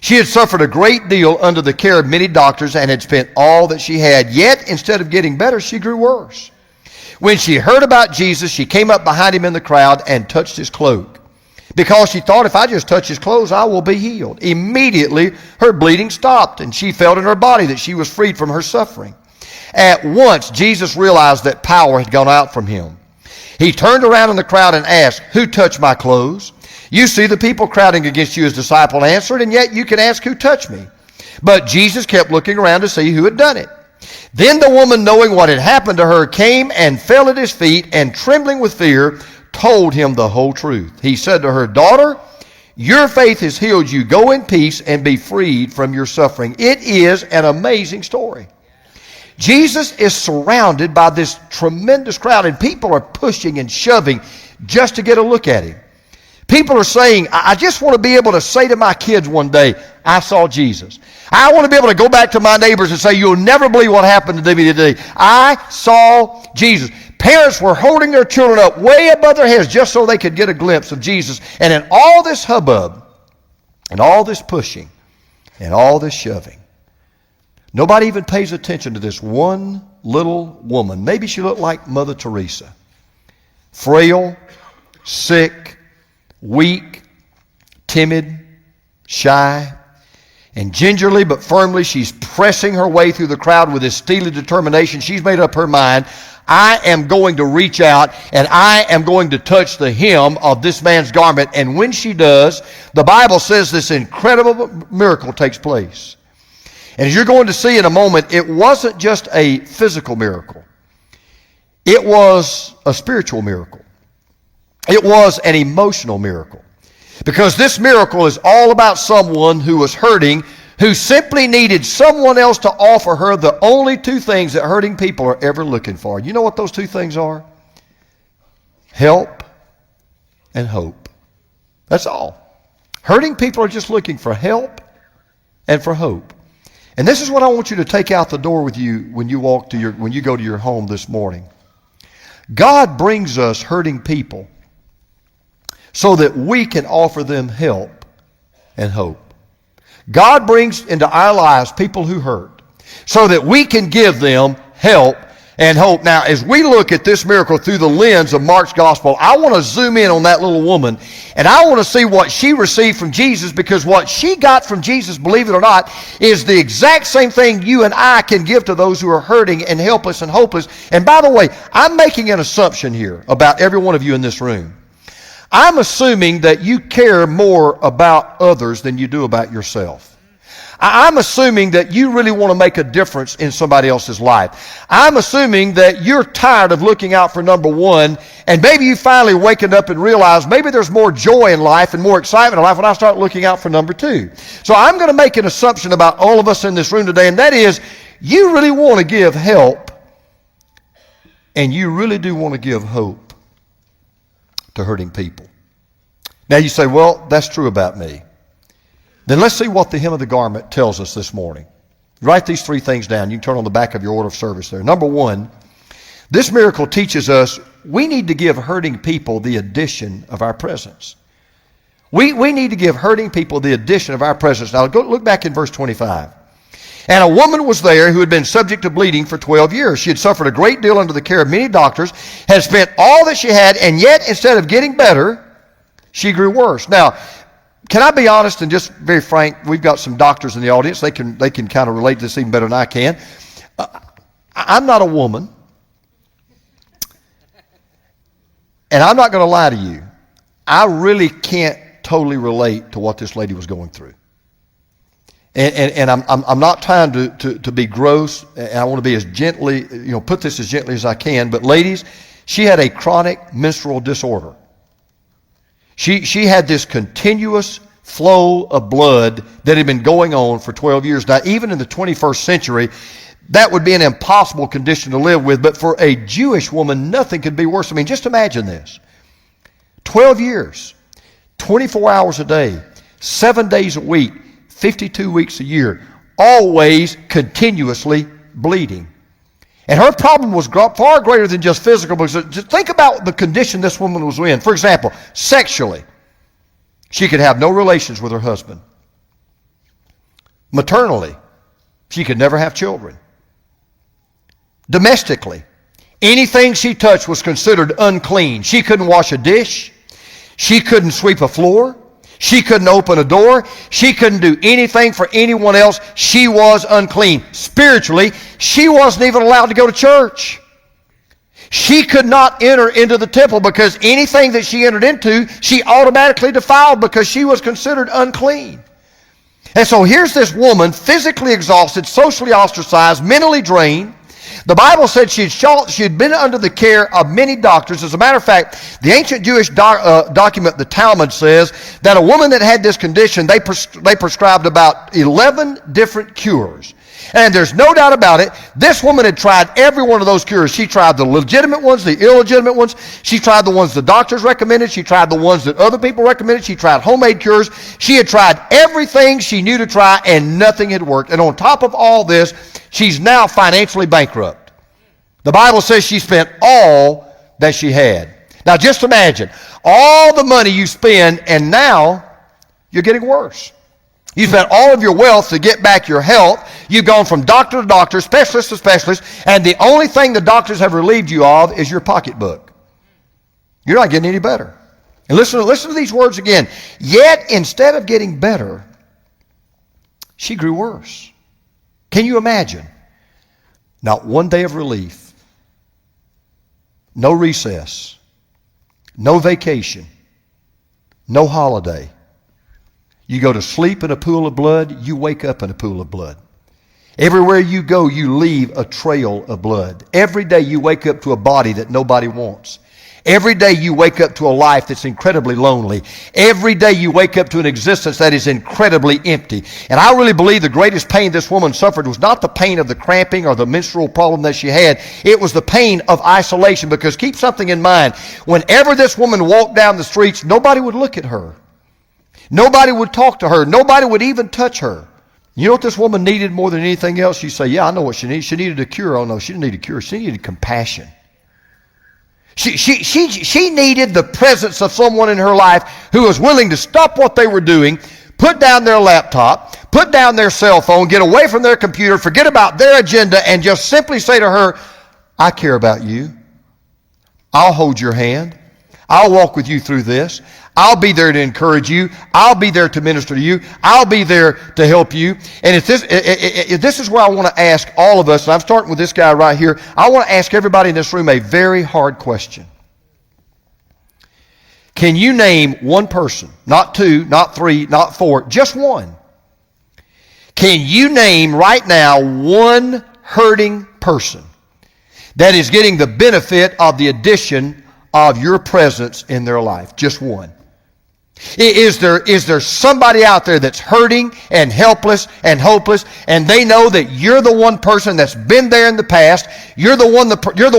She had suffered a great deal under the care of many doctors and had spent all that she had. Yet, instead of getting better, she grew worse. When she heard about Jesus, she came up behind him in the crowd and touched his cloak, because she thought, if I just touch his clothes, I will be healed. Immediately, her bleeding stopped, and she felt in her body that she was freed from her suffering. At once, Jesus realized that power had gone out from him. He turned around in the crowd and asked, "Who touched my clothes?" "You see the people crowding against you," his disciple answered, "and yet you can ask, 'Who touched me?'" But Jesus kept looking around to see who had done it. Then the woman, knowing what had happened to her, came and fell at his feet, and trembling with fear, told him the whole truth. He said to her, "Daughter, your faith has healed you. Go in peace and be freed from your suffering." It is an amazing story. Jesus is surrounded by this tremendous crowd, and people are pushing and shoving just to get a look at him. People are saying, "I just want to be able to say to my kids one day, I saw Jesus. I want to be able to go back to my neighbors and say, you'll never believe what happened to me today. I saw Jesus." Parents were holding their children up way above their heads just so they could get a glimpse of Jesus. And in all this hubbub, and all this pushing, and all this shoving, nobody even pays attention to this one little woman. Maybe she looked like Mother Teresa. Frail, sick, weak, timid, shy, and gingerly but firmly she's pressing her way through the crowd with this steely determination. She's made up her mind, I am going to reach out and I am going to touch the hem of this man's garment. And when she does, the Bible says this incredible miracle takes place. And as you're going to see in a moment, it wasn't just a physical miracle. It was a spiritual miracle. It was an emotional miracle. Because this miracle is all about someone who was hurting, who simply needed someone else to offer her the only two things that hurting people are ever looking for. You know what those two things are? Help and hope. That's all. Hurting people are just looking for help and for hope. And this is what I want you to take out the door with you when you go to your home this morning. God brings us hurting people so that we can offer them help and hope. God brings into our lives people who hurt so that we can give them help and hope. Now, as we look at this miracle through the lens of Mark's gospel, I want to zoom in on that little woman, and I want to see what she received from Jesus, because what she got from Jesus, believe it or not, is the exact same thing you and I can give to those who are hurting and helpless and hopeless. And by the way, I'm making an assumption here about every one of you in this room. I'm assuming that you care more about others than you do about yourself. I'm assuming that you really want to make a difference in somebody else's life. I'm assuming that you're tired of looking out for number one, and maybe you finally waking up and realize maybe there's more joy in life and more excitement in life when I start looking out for number two. So I'm going to make an assumption about all of us in this room today, and that is you really want to give help, and you really do want to give hope to hurting people. Now you say, well, that's true about me. Then let's see what the hem of the garment tells us this morning. Write these three things down. You can turn on the back of your order of service there. Number one, this miracle teaches us we need to give hurting people the addition of our presence. We need to give hurting people the addition of our presence. Now go look back in verse 25. And a woman was there who had been subject to bleeding for 12 years. She had suffered a great deal under the care of many doctors, had spent all that she had, and yet instead of getting better, she grew worse. Now, can I be honest and just very frank? We've got some doctors in the audience. They can kind of relate to this even better than I can. I'm not a woman, and I'm not going to lie to you. I really can't totally relate to what this lady was going through. And I'm not trying to be gross, and I want to be as gently, put this as gently as I can. But ladies, she had a chronic menstrual disorder. She had this continuous flow of blood that had been going on for 12 years. Now, even in the 21st century, that would be an impossible condition to live with. But for a Jewish woman, nothing could be worse. I mean, just imagine this. 12 years, 24 hours a day, 7 days a week, 52 weeks a year, always continuously bleeding. And her problem was far greater than just physical, because just think about the condition this woman was in. For example, sexually, she could have no relations with her husband. Maternally, she could never have children. Domestically, anything she touched was considered unclean. She couldn't wash a dish. She couldn't sweep a floor. She couldn't open a door. She couldn't do anything for anyone else. She was unclean. Spiritually, she wasn't even allowed to go to church. She could not enter into the temple because anything that she entered into, she automatically defiled because she was considered unclean. And so here's this woman, physically exhausted, socially ostracized, mentally drained. The Bible said she had been under the care of many doctors. As a matter of fact, the ancient Jewish document, the Talmud, says that a woman that had this condition, they prescribed about 11 different cures. And there's no doubt about it, this woman had tried every one of those cures. She tried the legitimate ones, the illegitimate ones. She tried the ones the doctors recommended. She tried the ones that other people recommended. She tried homemade cures. She had tried everything she knew to try, and nothing had worked. And on top of all this, she's now financially bankrupt. The Bible says she spent all that she had. Now just imagine, all the money you spend, and now you're getting worse. You spent all of your wealth to get back your health. You've gone from doctor to doctor, specialist to specialist, and the only thing the doctors have relieved you of is your pocketbook. You're not getting any better. And listen to these words again. Yet, instead of getting better, she grew worse. Can you imagine? Not one day of relief, no recess, no vacation, no holiday. You go to sleep in a pool of blood, you wake up in a pool of blood. Everywhere you go, you leave a trail of blood. Every day you wake up to a body that nobody wants. Every day you wake up to a life that's incredibly lonely. Every day you wake up to an existence that is incredibly empty. And I really believe the greatest pain this woman suffered was not the pain of the cramping or the menstrual problem that she had. It was the pain of isolation, because keep something in mind. Whenever this woman walked down the streets, nobody would look at her. Nobody would talk to her. Nobody would even touch her. You know what this woman needed more than anything else? You say, yeah, I know what she needed. She needed a cure. Oh, no, she didn't need a cure. She needed compassion. She needed the presence of someone in her life who was willing to stop what they were doing, put down their laptop, put down their cell phone, get away from their computer, forget about their agenda, and just simply say to her, I care about you. I'll hold your hand. I'll walk with you through this. I'll be there to encourage you. I'll be there to minister to you. I'll be there to help you. And if this is where I want to ask all of us, and I'm starting with this guy right here, I want to ask everybody in this room a very hard question. Can you name one person, not two, not three, not four, just one? Can you name right now one hurting person that is getting the benefit of the addition of your presence in their life? Just one. Is there somebody out there that's hurting and helpless and hopeless, and they know that you're the one person that's been there in the past, you're the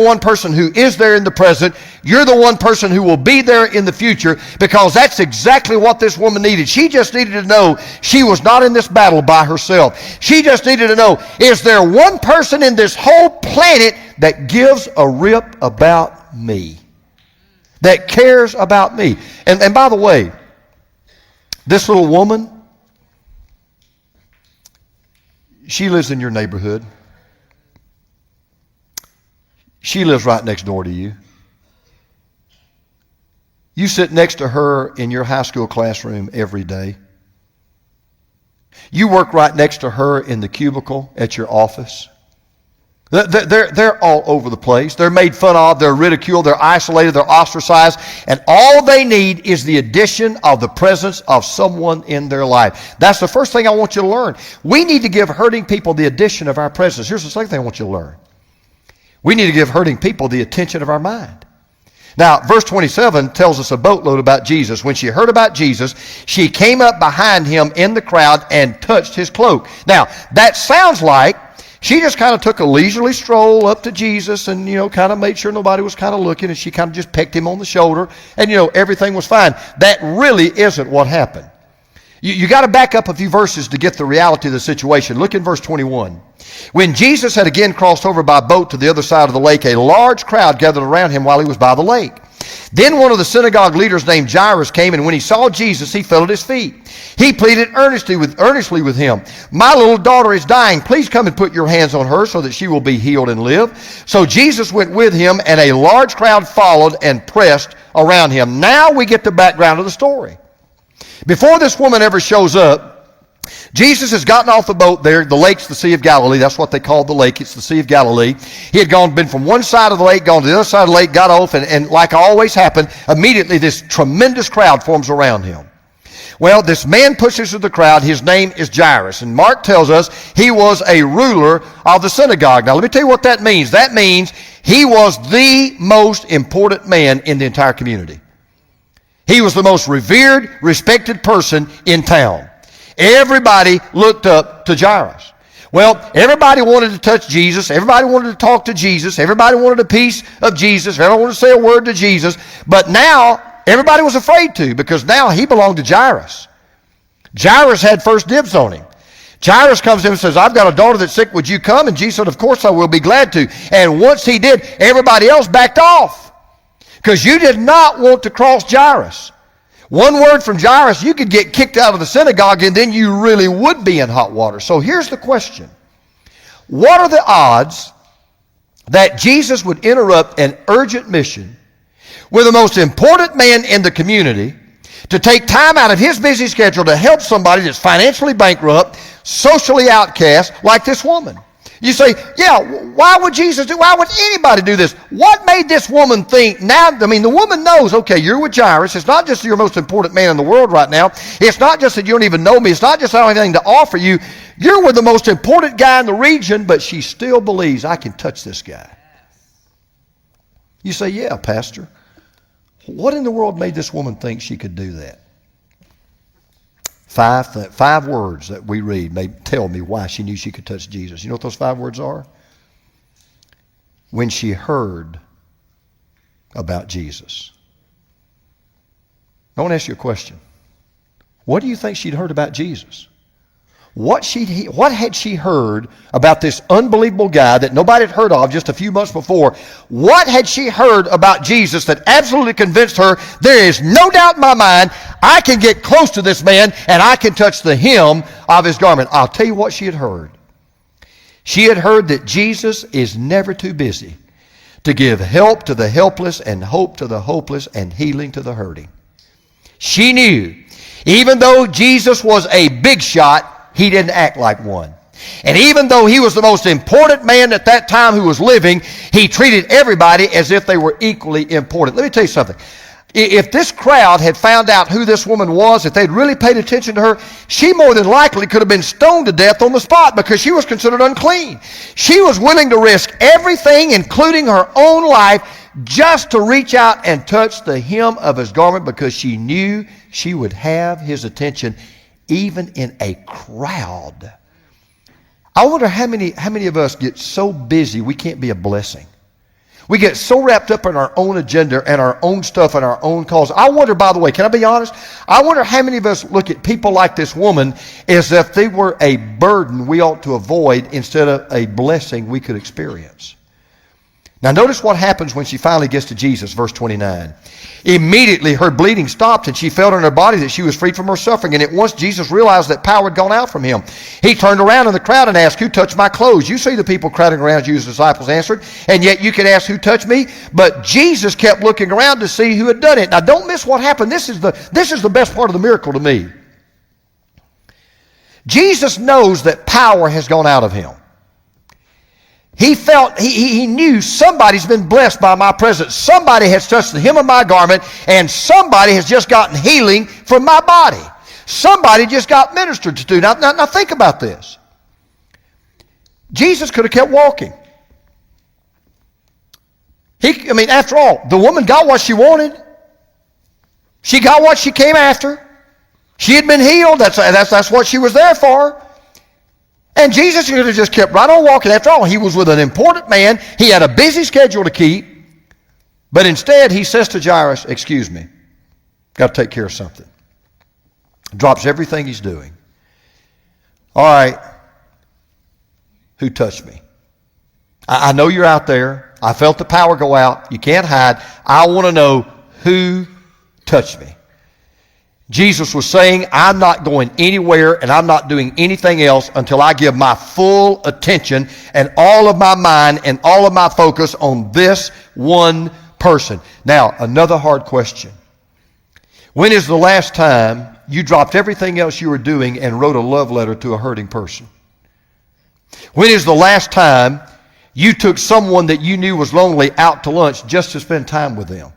one person who is there in the present, you're the one person who will be there in the future, because that's exactly what this woman needed. She just needed to know she was not in this battle by herself. She just needed to know, is there one person in this whole planet that gives a rip about me, that cares about me? And by the way, this little woman, she lives in your neighborhood. She lives right next door to you. You sit next to her in your high school classroom every day. You work right next to her in the cubicle at your office. They're all over the place. They're made fun of. They're ridiculed. They're isolated. They're ostracized. And all they need is the addition of the presence of someone in their life. That's the first thing I want you to learn. We need to give hurting people the addition of our presence. Here's the second thing I want you to learn. We need to give hurting people the attention of our mind. Now, verse 27 tells us a boatload about Jesus. When she heard about Jesus, she came up behind him in the crowd and touched his cloak. Now, that sounds like she just kind of took a leisurely stroll up to Jesus and, kind of made sure nobody was kind of looking, and she kind of just pecked him on the shoulder, and, everything was fine. That really isn't what happened. You got to back up a few verses to get the reality of the situation. Look in verse 21. When Jesus had again crossed over by boat to the other side of the lake, a large crowd gathered around him while he was by the lake. Then one of the synagogue leaders named Jairus came, and when he saw Jesus, he fell at his feet. He pleaded earnestly with him, "My little daughter is dying. Please come and put your hands on her so that she will be healed and live." So Jesus went with him, and a large crowd followed and pressed around him. Now we get the background of the story. Before this woman ever shows up, Jesus has gotten off the boat there. The lake's the Sea of Galilee. That's what they call the lake. It's the Sea of Galilee. He had been from one side of the lake, gone to the other side of the lake, got off, and like always happened, immediately this tremendous crowd forms around him. Well, this man pushes through the crowd. His name is Jairus, and Mark tells us he was a ruler of the synagogue. Now, let me tell you what that means. That means he was the most important man in the entire community. He was the most revered, respected person in town. Everybody looked up to Jairus. Well, everybody wanted to touch Jesus. Everybody wanted to talk to Jesus. Everybody wanted a piece of Jesus. Everybody wanted to say a word to Jesus. But now, everybody was afraid to, because now he belonged to Jairus. Jairus had first dibs on him. Jairus comes to him and says, "I've got a daughter that's sick. Would you come?" And Jesus said, "Of course I will, be glad to." And once he did, everybody else backed off, because you did not want to cross Jairus. One word from Jairus, you could get kicked out of the synagogue, and then you really would be in hot water. So here's the question. What are the odds that Jesus would interrupt an urgent mission with the most important man in the community to take time out of his busy schedule to help somebody that's financially bankrupt, socially outcast, like this woman? You say, yeah, why would anybody do this? What made this woman think now? I mean, the woman knows, okay, you're with Jairus. It's not just you're the most important man in the world right now. It's not just that you don't even know me. It's not just I don't have anything to offer you. You're with the most important guy in the region, but she still believes I can touch this guy. You say, yeah, Pastor. What in the world made this woman think she could do that? Five words that we read may tell me why she knew she could touch Jesus. You know what those 5 words are? When she heard about Jesus. I want to ask you a question. What do you think she'd heard about Jesus? What had she heard about this unbelievable guy that nobody had heard of just a few months before? What had she heard about Jesus that absolutely convinced her, there is no doubt in my mind, I can get close to this man and I can touch the hem of his garment? I'll tell you what she had heard. She had heard that Jesus is never too busy to give help to the helpless and hope to the hopeless and healing to the hurting. She knew, even though Jesus was a big shot, he didn't act like one. And even though he was the most important man at that time who was living, he treated everybody as if they were equally important. Let me tell you something. If this crowd had found out who this woman was, if they'd really paid attention to her, she more than likely could have been stoned to death on the spot, because she was considered unclean. She was willing to risk everything, including her own life, just to reach out and touch the hem of his garment, because she knew she would have his attention even in a crowd. I wonder how many of us get so busy we can't be a blessing. We get so wrapped up in our own agenda and our own stuff and our own cause. I wonder, by the way, can I be honest? I wonder how many of us look at people like this woman as if they were a burden we ought to avoid instead of a blessing we could experience. Now notice what happens when she finally gets to Jesus, verse 29. Immediately her bleeding stopped, and she felt in her body that she was freed from her suffering. And at once Jesus realized that power had gone out from him. He turned around in the crowd and asked, "Who touched my clothes?" You see the people crowding around you, his disciples answered, and yet you can ask, "Who touched me?" But Jesus kept looking around to see who had done it. Now don't miss what happened. This is the best part of the miracle to me. Jesus knows that power has gone out of him. He knew somebody's been blessed by my presence. Somebody has touched the hem of my garment, and somebody has just gotten healing from my body. Somebody just got ministered to. Now think about this. Jesus could have kept walking. After all, the woman got what she wanted. She got what she came after. She had been healed. That's what she was there for. And Jesus could have just kept right on walking. After all, he was with an important man. He had a busy schedule to keep. But instead, he says to Jairus, "Excuse me, got to take care of something." Drops everything he's doing. "All right, who touched me? I know you're out there. I felt the power go out. You can't hide. I want to know who touched me. Jesus was saying, I'm not going anywhere and I'm not doing anything else until I give my full attention and all of my mind and all of my focus on this one person. Now, another hard question. When is the last time you dropped everything else you were doing and wrote a love letter to a hurting person? When is the last time you took someone that you knew was lonely out to lunch just to spend time with them?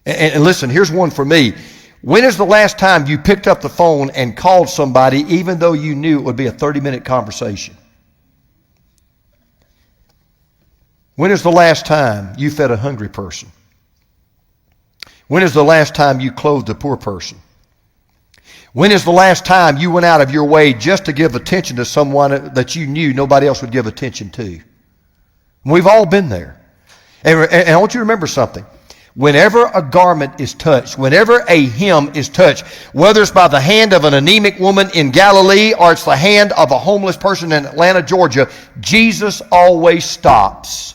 And listen, here's one for me. When is the last time you picked up the phone and called somebody even though you knew it would be a 30-minute conversation? When is the last time you fed a hungry person? When is the last time you clothed a poor person? When is the last time you went out of your way just to give attention to someone that you knew nobody else would give attention to? We've all been there. And I want you to remember something. Whenever a garment is touched, whenever a hem is touched, whether it's by the hand of an anemic woman in Galilee or it's the hand of a homeless person in Atlanta, Georgia, Jesus always stops.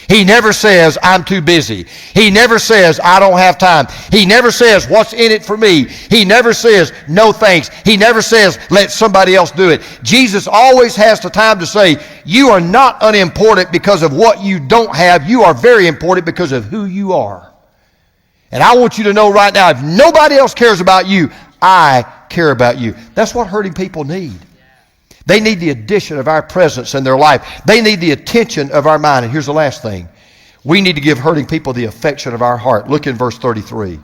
He never says, I'm too busy. He never says, I don't have time. He never says, what's in it for me? He never says, no thanks. He never says, let somebody else do it. Jesus always has the time to say, you are not unimportant because of what you don't have. You are very important because of who you are. And I want you to know right now, if nobody else cares about you, I care about you. That's what hurting people need. They need the addition of our presence in their life. They need the attention of our mind. And here's the last thing. We need to give hurting people the affection of our heart. Look in verse 33.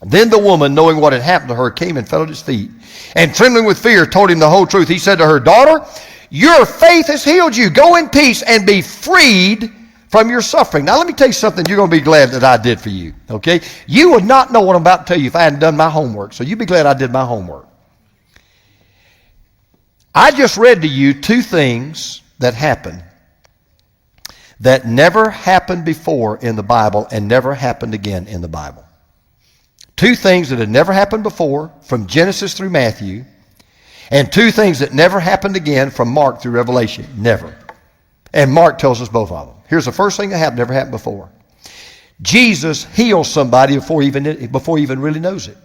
Then the woman, knowing what had happened to her, came and fell at his feet, and trembling with fear, told him the whole truth. He said to her, daughter, your faith has healed you. Go in peace and be freed from your suffering. Now let me tell you something you're going to be glad that I did for you. Okay? You would not know what I'm about to tell you if I hadn't done my homework. So you be glad I did my homework. I just read to you two things that happened that never happened before in the Bible and never happened again in the Bible. Two things that had never happened before from Genesis through Matthew, and two things that never happened again from Mark through Revelation. Never. And Mark tells us both of them. Here's the first thing that happened, never happened before. Jesus heals somebody before he even really knows it.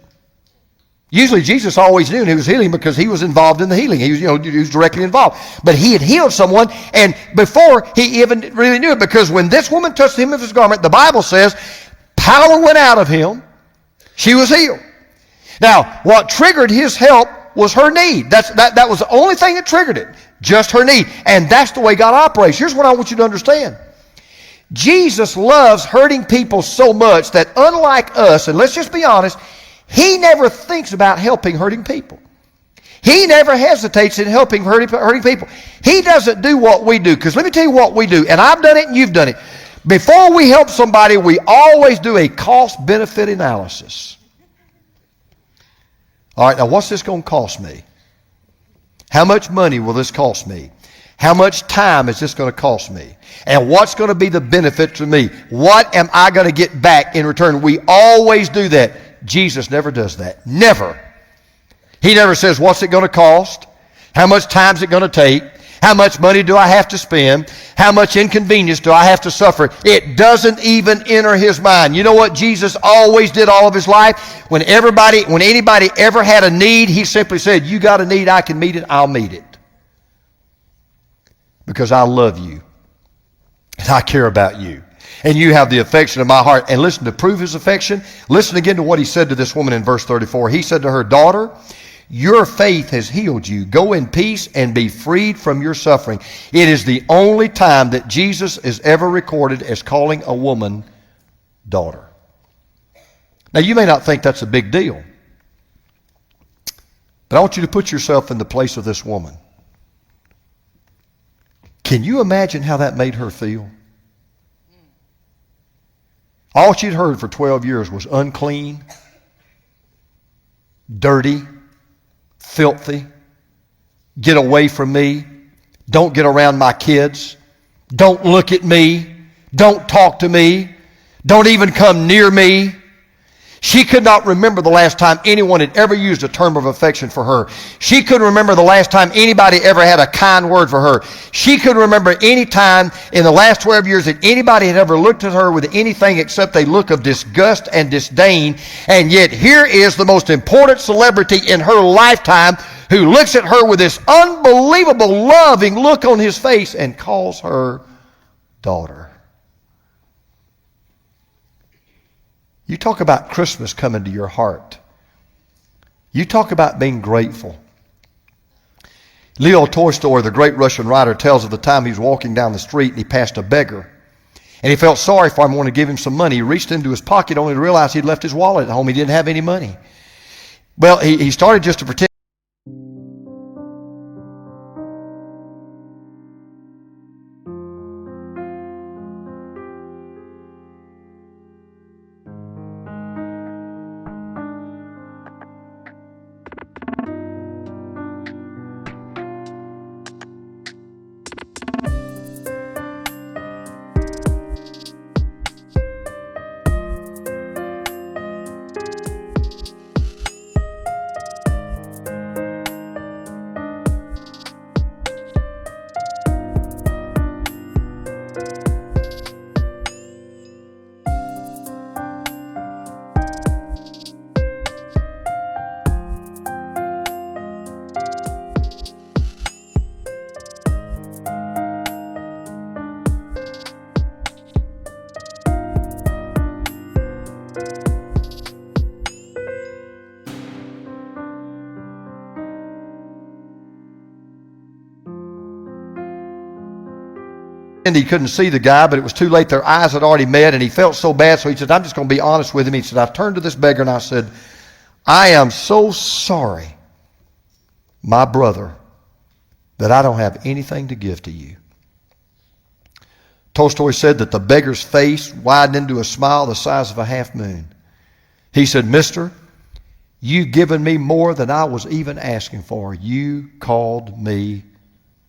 Usually Jesus always knew he was healing because he was involved in the healing. He was directly involved. But he had healed someone, and before he even really knew it, because when this woman touched him with his garment, the Bible says, power went out of him. She was healed. Now, what triggered his help was her need. That was the only thing that triggered it. Just her need. And that's the way God operates. Here's what I want you to understand. Jesus loves hurting people so much that unlike us, and let's just be honest, he never thinks about helping hurting people. He never hesitates in helping hurting people. He doesn't do what we do. Because let me tell you what we do, and I've done it and you've done it. Before we help somebody, we always do a cost-benefit analysis. All right, now what's this going to cost me? How much money will this cost me? How much time is this going to cost me? And what's going to be the benefit to me? What am I going to get back in return? We always do that. Jesus never does that. Never. He never says, what's it going to cost? How much time is it going to take? How much money do I have to spend? How much inconvenience do I have to suffer? It doesn't even enter his mind. You know what Jesus always did all of his life? When anybody ever had a need, he simply said, you got a need, I can meet it, I'll meet it. Because I love you. And I care about you. And you have the affection of my heart. And listen, to prove his affection, listen again to what he said to this woman in verse 34. He said to her, daughter, your faith has healed you. Go in peace and be freed from your suffering. It is the only time that Jesus is ever recorded as calling a woman daughter. Now, you may not think that's a big deal. But I want you to put yourself in the place of this woman. Can you imagine how that made her feel? All she'd heard for 12 years was unclean, dirty, filthy, get away from me, don't get around my kids, don't look at me, don't talk to me, don't even come near me. She could not remember the last time anyone had ever used a term of affection for her. She couldn't remember the last time anybody ever had a kind word for her. She couldn't remember any time in the last 12 years that anybody had ever looked at her with anything except a look of disgust and disdain. And yet here is the most important celebrity in her lifetime who looks at her with this unbelievable loving look on his face and calls her daughter. You talk about Christmas coming to your heart. You talk about being grateful. Leo Tolstoy, the great Russian writer, tells of the time he was walking down the street and he passed a beggar. And he felt sorry for him and wanted to give him some money. He reached into his pocket only to realize he'd left his wallet at home. He didn't have any money. Well, he started just to pretend. And he couldn't see the guy, but it was too late. Their eyes had already met, and he felt so bad, so he said, I'm just going to be honest with him. He said, I turned to this beggar and I said, I am so sorry, my brother, that I don't have anything to give to you. Tolstoy said that the beggar's face widened into a smile the size of a half moon. He said, Mister, you've given me more than I was even asking for. You called me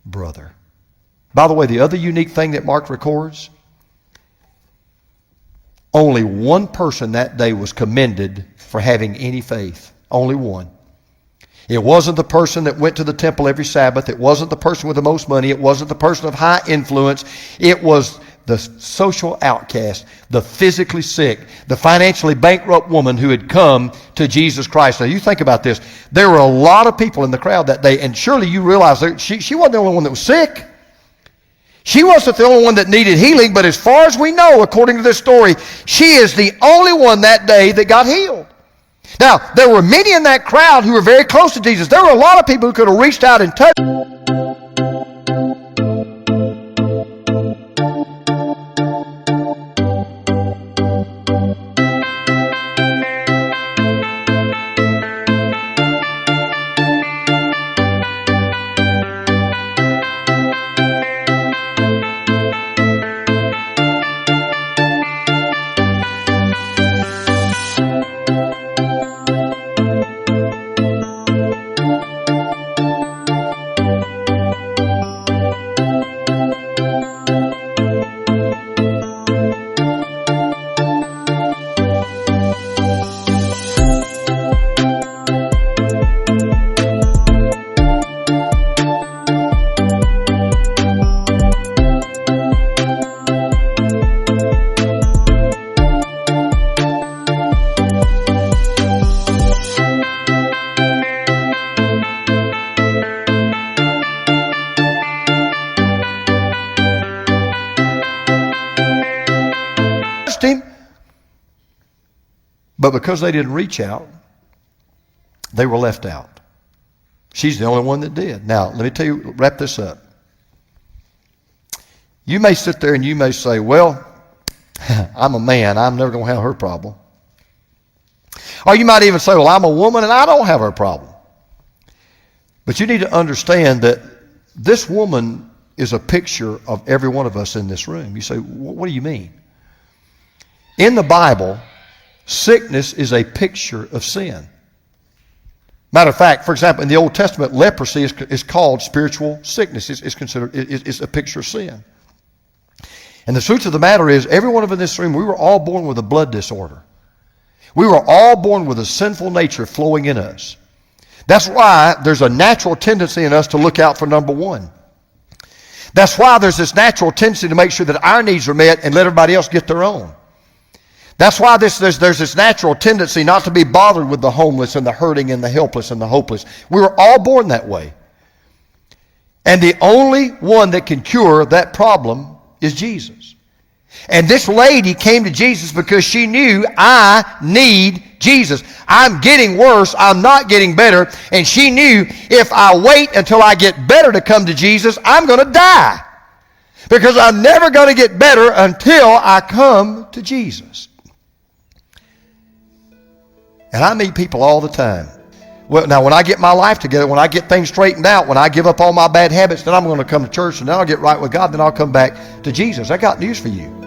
brother. By the way, the other unique thing that Mark records, only one person that day was commended for having any faith. Only one. It wasn't the person that went to the temple every Sabbath. It wasn't the person with the most money. It wasn't the person of high influence. It was the social outcast, the physically sick, the financially bankrupt woman who had come to Jesus Christ. Now you think about this. There were a lot of people in the crowd that day, and surely you realize that she wasn't the only one that was sick. She wasn't the only one that needed healing, but as far as we know, according to this story, she is the only one that day that got healed. Now, there were many in that crowd who were very close to Jesus. There were a lot of people who could have reached out and touched. him, but because they didn't reach out, they were left out. She's the only one that did. Now, let me tell you, wrap this up. You may sit there and you may say, well, I'm a man, I'm never going to have her problem. Or you might even say, well, I'm a woman and I don't have her problem. But you need to understand that this woman is a picture of every one of us in this room. You say, what do you mean? In the Bible, sickness is a picture of sin. Matter of fact, for example, in the Old Testament, leprosy is called spiritual sickness. It's a picture of sin. And the truth of the matter is, every one of us in this room, we were all born with a blood disorder. We were all born with a sinful nature flowing in us. That's why there's a natural tendency in us to look out for number one. That's why there's this natural tendency to make sure that our needs are met and let everybody else get their own. That's why there's this natural tendency not to be bothered with the homeless and the hurting and the helpless and the hopeless. We were all born that way. And the only one that can cure that problem is Jesus. And this lady came to Jesus because she knew, I need Jesus. I'm getting worse. I'm not getting better. And she knew, if I wait until I get better to come to Jesus, I'm going to die. Because I'm never going to get better until I come to Jesus. And I meet people all the time. Well, now when I get my life together, when I get things straightened out, when I give up all my bad habits, then I'm going to come to church, and then I'll get right with God, then I'll come back to Jesus. I got news for you.